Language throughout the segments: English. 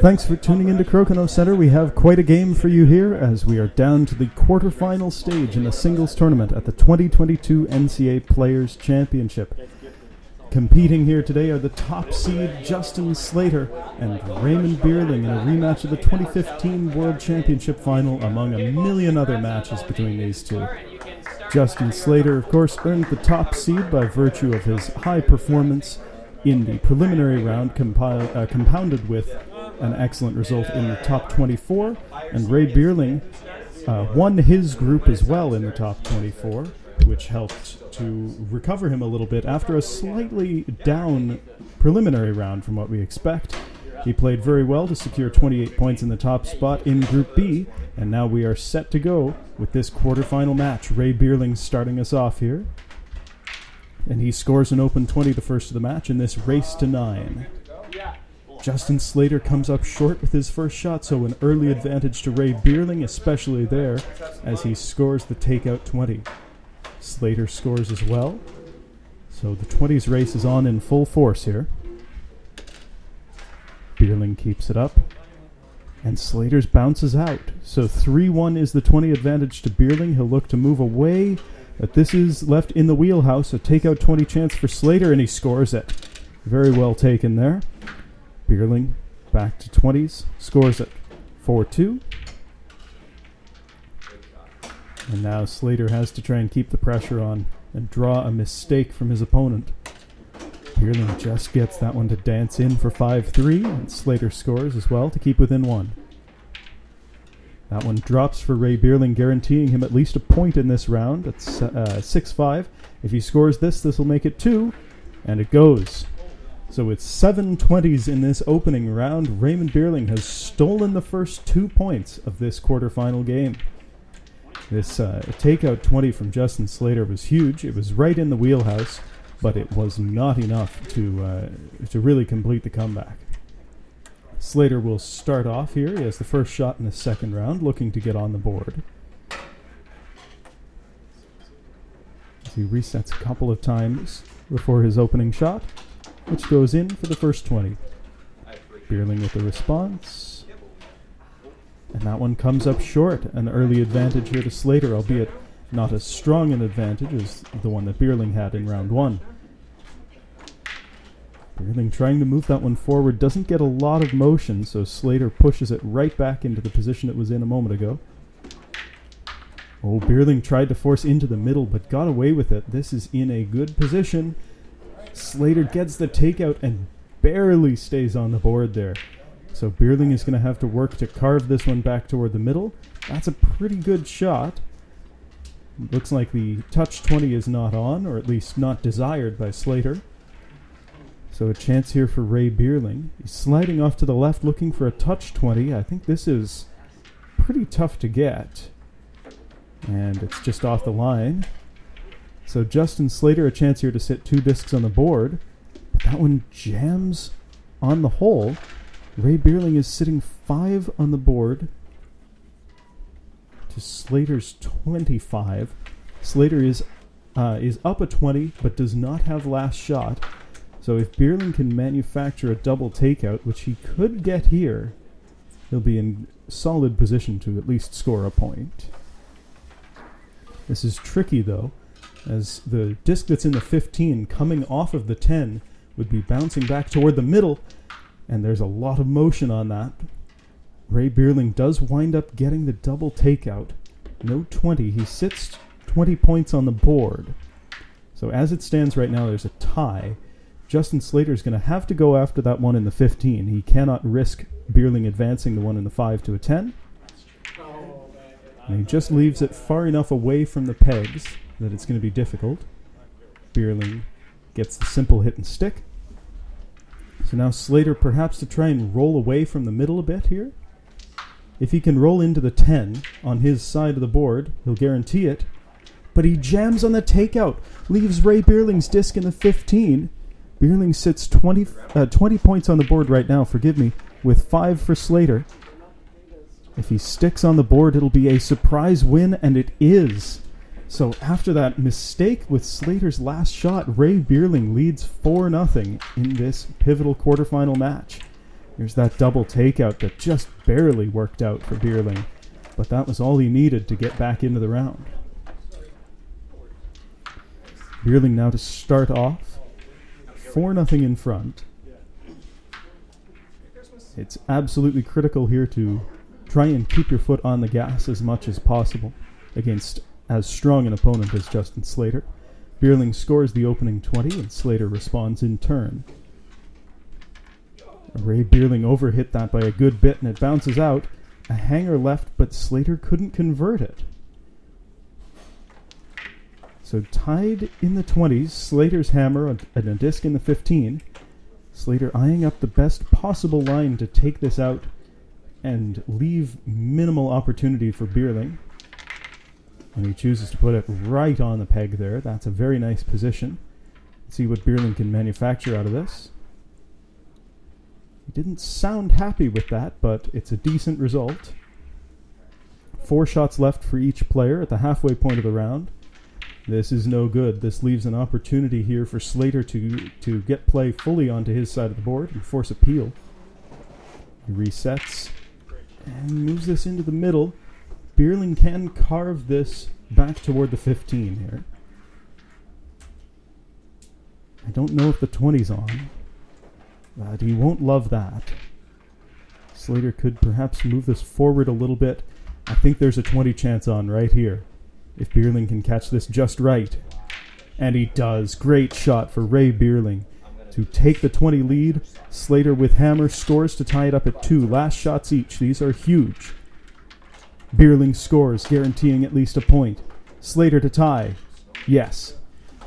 Thanks for tuning into Crokinole Center. We have quite a game for you here as we are down to the quarterfinal stage in a singles tournament at the 2022 NCA Players Championship. Competing here today are the top seed Justin Slater and Raymond Beerling in a rematch of the 2015 World Championship final among a million other matches between these two. Justin Slater, of course, earned the top seed by virtue of his high performance in the preliminary round, compounded with an excellent result in the top 24, and Ray Beerling won his group as well in the top 24, which helped to recover him a little bit after a slightly down preliminary round from what we expect. He played very well to secure 28 points in the top spot in Group B, and now we are set to go with this quarterfinal match. Ray Beerling starting us off here, and he scores an open 20 the first of the match in this race to 9. Justin Slater comes up short with his first shot, so an early advantage to Ray Beerling, especially there, as he scores the takeout 20. Slater scores as well, so the 20s race is on in full force here. Beerling keeps it up, and Slater's bounces out. So 3-1 is the 20 advantage to Beerling. He'll look to move away, but this is left in the wheelhouse. A takeout 20 chance for Slater, and he scores it. Very well taken there. Beerling back to 20s, scores it 4-2. And now Slater has to try and keep the pressure on and draw a mistake from his opponent. Beerling just gets that one to dance in for 5-3, and Slater scores as well to keep within 1. That one drops for Ray Beerling, guaranteeing him at least a point in this round. It's 6-5. If he scores this will make it 2, and it goes. So with 7 20s in this opening round, Raymond Beerling has stolen the first 2 points of this quarterfinal game. This takeout 20 from Justin Slater was huge. It was right in the wheelhouse, but it was not enough to really complete the comeback. Slater will start off here. He has the first shot in the second round, looking to get on the board. As he resets a couple of times before his opening shot, which goes in for the first 20. Beerling with the response. And that one comes up short. An early advantage here to Slater, albeit not as strong an advantage as the one that Beerling had in round 1. Beerling trying to move that one forward, doesn't get a lot of motion, so Slater pushes it right back into the position it was in a moment ago. Oh, Beerling tried to force into the middle, but got away with it. This is in a good position. Slater gets the takeout and barely stays on the board there. So Beerling is going to have to work to carve this one back toward the middle. That's a pretty good shot. Looks like the touch 20 is not on, or at least not desired by Slater. So a chance here for Ray Beerling. He's sliding off to the left looking for a touch 20. I think this is pretty tough to get. And it's just off the line. So Justin Slater, a chance here to sit 2 discs on the board. But that one jams on the hole. Ray Beerling is sitting 5 on the board to Slater's 25. Slater is up a 20, but does not have last shot. So if Beerling can manufacture a double takeout, which he could get here, he'll be in solid position to at least score a point. This is tricky, though, as the disc that's in the 15 coming off of the 10 would be bouncing back toward the middle, and there's a lot of motion on that. Ray Beerling does wind up getting the double takeout. No 20. He sits 20 points on the board. So as it stands right now, there's a tie. Justin Slater's going to have to go after that one in the 15. He cannot risk Beerling advancing the one in the 5 to a 10. And he just leaves it far enough away from the pegs that it's going to be difficult. Beerling gets the simple hit and stick. So now Slater perhaps to try and roll away from the middle a bit here. If he can roll into the 10 on his side of the board, he'll guarantee it. But he jams on the takeout, leaves Ray Beerling's disc in the 15. Beerling sits 20 points on the board right now, with 5 for Slater. If he sticks on the board, it'll be a surprise win, and it is. So after that mistake with Slater's last shot, Ray Beerling leads 4-0 in this pivotal quarterfinal match. There's that double takeout that just barely worked out for Beerling, but that was all he needed to get back into the round. Beerling now to start off, 4-0 in front. It's absolutely critical here to try and keep your foot on the gas as much as possible against as strong an opponent as Justin Slater. Beerling scores the opening 20 and Slater responds in turn. Ray Beerling overhit that by a good bit and it bounces out. A hanger left, but Slater couldn't convert it. So tied in the 20s, Slater's hammer and a disc in the 15. Slater eyeing up the best possible line to take this out and leave minimal opportunity for Beerling. And he chooses to put it right on the peg there. That's a very nice position. Let's see what Beerling can manufacture out of this. He didn't sound happy with that, but it's a decent result. 4 shots left for each player at the halfway point of the round. This is no good. This leaves an opportunity here for Slater to get play fully onto his side of the board and force a peel. He resets and moves this into the middle. Beerling can carve this back toward the 15 here. I don't know if the 20's on, but he won't love that. Slater could perhaps move this forward a little bit. I think there's a 20 chance on right here, if Beerling can catch this just right. And he does. Great shot for Ray Beerling to take the 20 lead. Slater with hammer scores to tie it up at 2. Last shots each. These are huge. Beerling scores, guaranteeing at least a point. Slater to tie. Yes.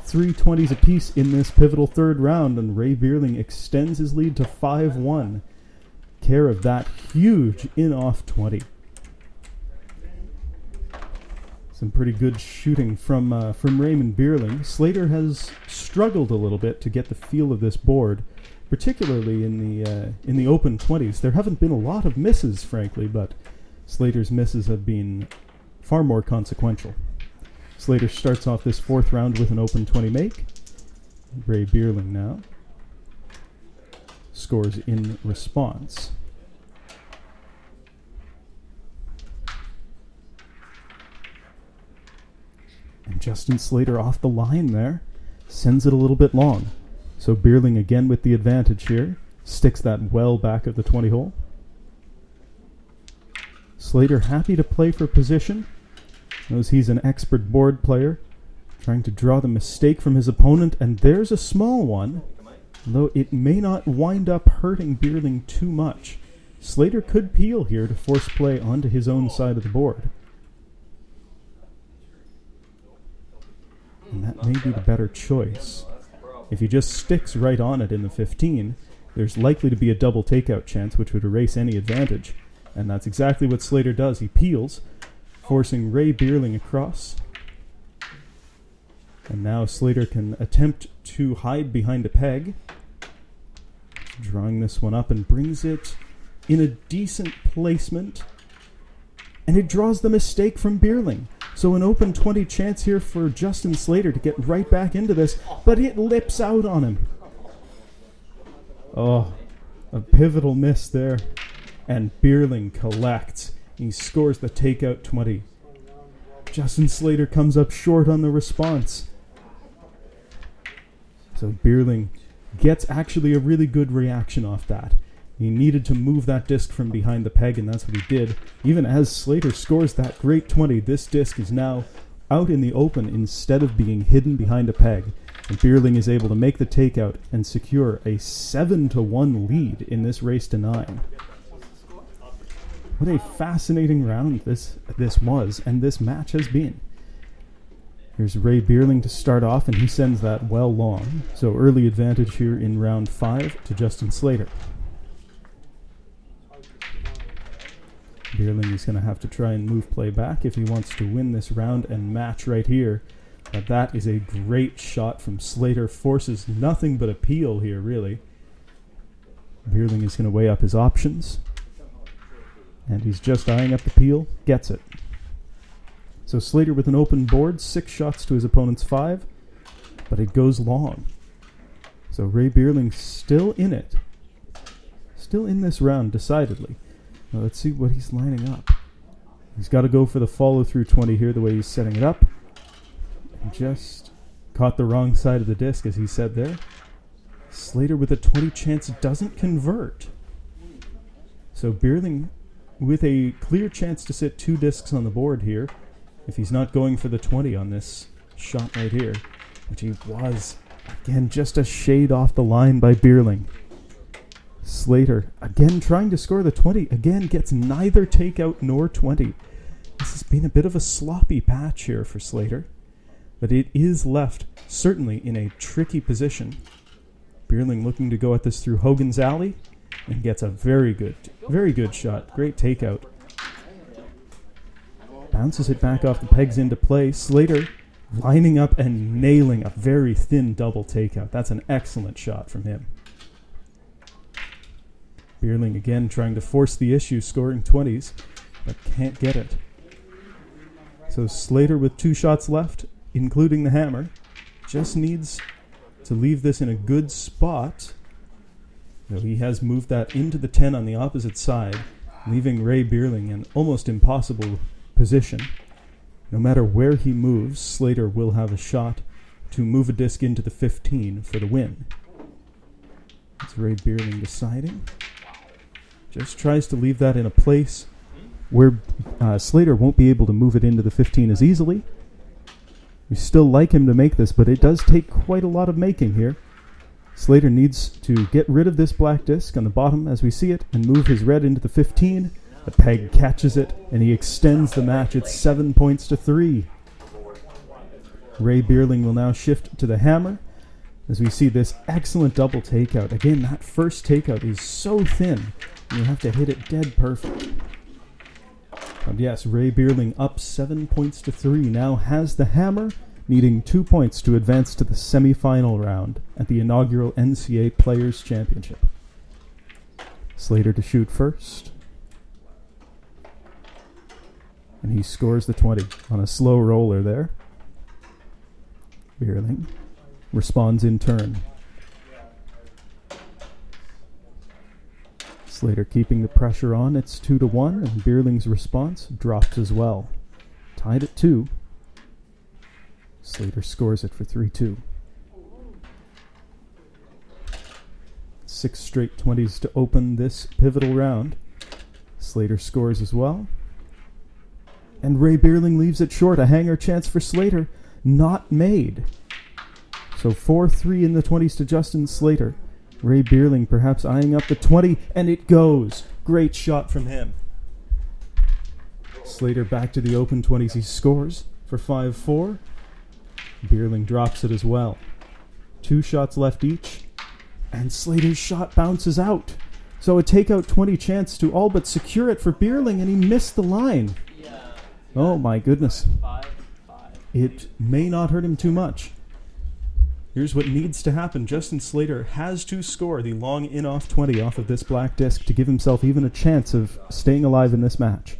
3 20s apiece in this pivotal third round, and Ray Beerling extends his lead to 5-1. Care of that huge in-off 20. Some pretty good shooting from Raymond Beerling. Slater has struggled a little bit to get the feel of this board, particularly in the open 20s. There haven't been a lot of misses, frankly, but Slater's misses have been far more consequential. Slater starts off this 4th round with an open 20 make. Ray Beerling now scores in response. And Justin Slater off the line there, sends it a little bit long. So Beerling again with the advantage here, sticks that well back of the 20 hole. Slater happy to play for position, knows he's an expert board player, trying to draw the mistake from his opponent, and there's a small one, though it may not wind up hurting Beerling too much. Slater could peel here to force play onto his own side of the board. And that may be the better choice. If he just sticks right on it in the 15, there's likely to be a double takeout chance, which would erase any advantage. And that's exactly what Slater does. He peels, forcing Ray Beerling across. And now Slater can attempt to hide behind a peg. Drawing this one up and brings it in a decent placement. And it draws the mistake from Beerling. So an open 20 chance here for Justin Slater to get right back into this, but it lips out on him. Oh, a pivotal miss there. And Beerling collects. He scores the takeout 20. Justin Slater comes up short on the response. So Beerling gets actually a really good reaction off that. He needed to move that disc from behind the peg, and that's what he did. Even as Slater scores that great 20, this disc is now out in the open instead of being hidden behind a peg. And Beerling is able to make the takeout and secure a 7-1 lead in this race to 9. What a fascinating round this was, and this match has been. Here's Ray Beerling to start off, and he sends that well long. So early advantage here in round 5 to Justin Slater. Beerling is going to have to try and move play back if he wants to win this round and match right here. But that is a great shot from Slater. Forces nothing but a peel here, really. Beerling is going to weigh up his options. And he's just eyeing up the peel. Gets it. So Slater with an open board, 6 shots to his opponent's 5, but it goes long. So Ray Beerling still in it. Still in this round, decidedly. Now let's see what he's lining up. He's got to go for the follow-through 20 here, the way he's setting it up. And just caught the wrong side of the disc, as he said there. Slater with a 20 chance doesn't convert. So Beerling with a clear chance to sit 2 discs on the board here, if he's not going for the 20 on this shot right here, which he was. Again, just a shade off the line by Beerling. Slater, again trying to score the 20, again gets neither takeout nor 20. This has been a bit of a sloppy patch here for Slater, but it is left certainly in a tricky position. Beerling looking to go at this through Hogan's Alley, and gets a very good shot. Great takeout. Bounces it back off the pegs into play. Slater lining up and nailing a very thin double takeout. That's an excellent shot from him. Beerling again trying to force the issue, scoring 20s, but can't get it. So Slater with 2 shots left, including the hammer, just needs to leave this in a good spot. He has moved that into the 10 on the opposite side, leaving Ray Beerling in almost impossible position. No matter where he moves, Slater will have a shot to move a disc into the 15 for the win. It's Ray Beerling deciding. Just tries to leave that in a place where Slater won't be able to move it into the 15 as easily. We still like him to make this, but it does take quite a lot of making here. Slater needs to get rid of this black disc on the bottom as we see it and move his red into the 15. The peg catches it, and he extends the match. It's 7 points to 3. Ray Beerling will now shift to the hammer as we see this excellent double takeout. Again, that first takeout is so thin, and you have to hit it dead perfect. And yes, Ray Beerling up 7 points to 3 now has the hammer, needing 2 points to advance to the semi-final round at the inaugural NCA Players' Championship. Slater to shoot first. And he scores the 20 on a slow roller there. Beerling responds in turn. Slater keeping the pressure on. It's 2-1, and Beerling's response drops as well. Tied at 2. Slater scores it for 3-2. 6 straight 20s to open this pivotal round. Slater scores as well. And Ray Beerling leaves it short. A hanger chance for Slater, not made. So 4-3 in the 20s to Justin Slater. Ray Beerling perhaps eyeing up the 20, and it goes. Great shot from him. Slater back to the open 20s. He scores for 5-4. Beerling drops it as well. 2 shots left each, and Slater's shot bounces out. So a takeout 20 chance to all but secure it for Beerling, and he missed the line. Oh my goodness. It may not hurt him too much. Here's what needs to happen. Justin Slater has to score the long in-off 20 off of this black disc to give himself even a chance of staying alive in this match.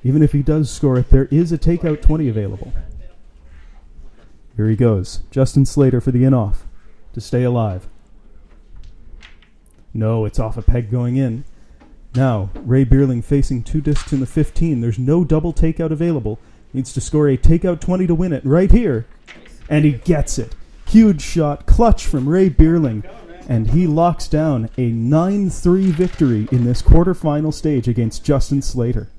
Even if he does score it, there is a takeout 20 available. Here he goes. Justin Slater for the in-off to stay alive. No, it's off a peg going in. Now, Ray Beerling facing 2 discs in the 15. There's no double takeout available. Needs to score a takeout 20 to win it right here. And he gets it. Huge shot, clutch from Ray Beerling. And he locks down a 9-3 victory in this quarterfinal stage against Justin Slater.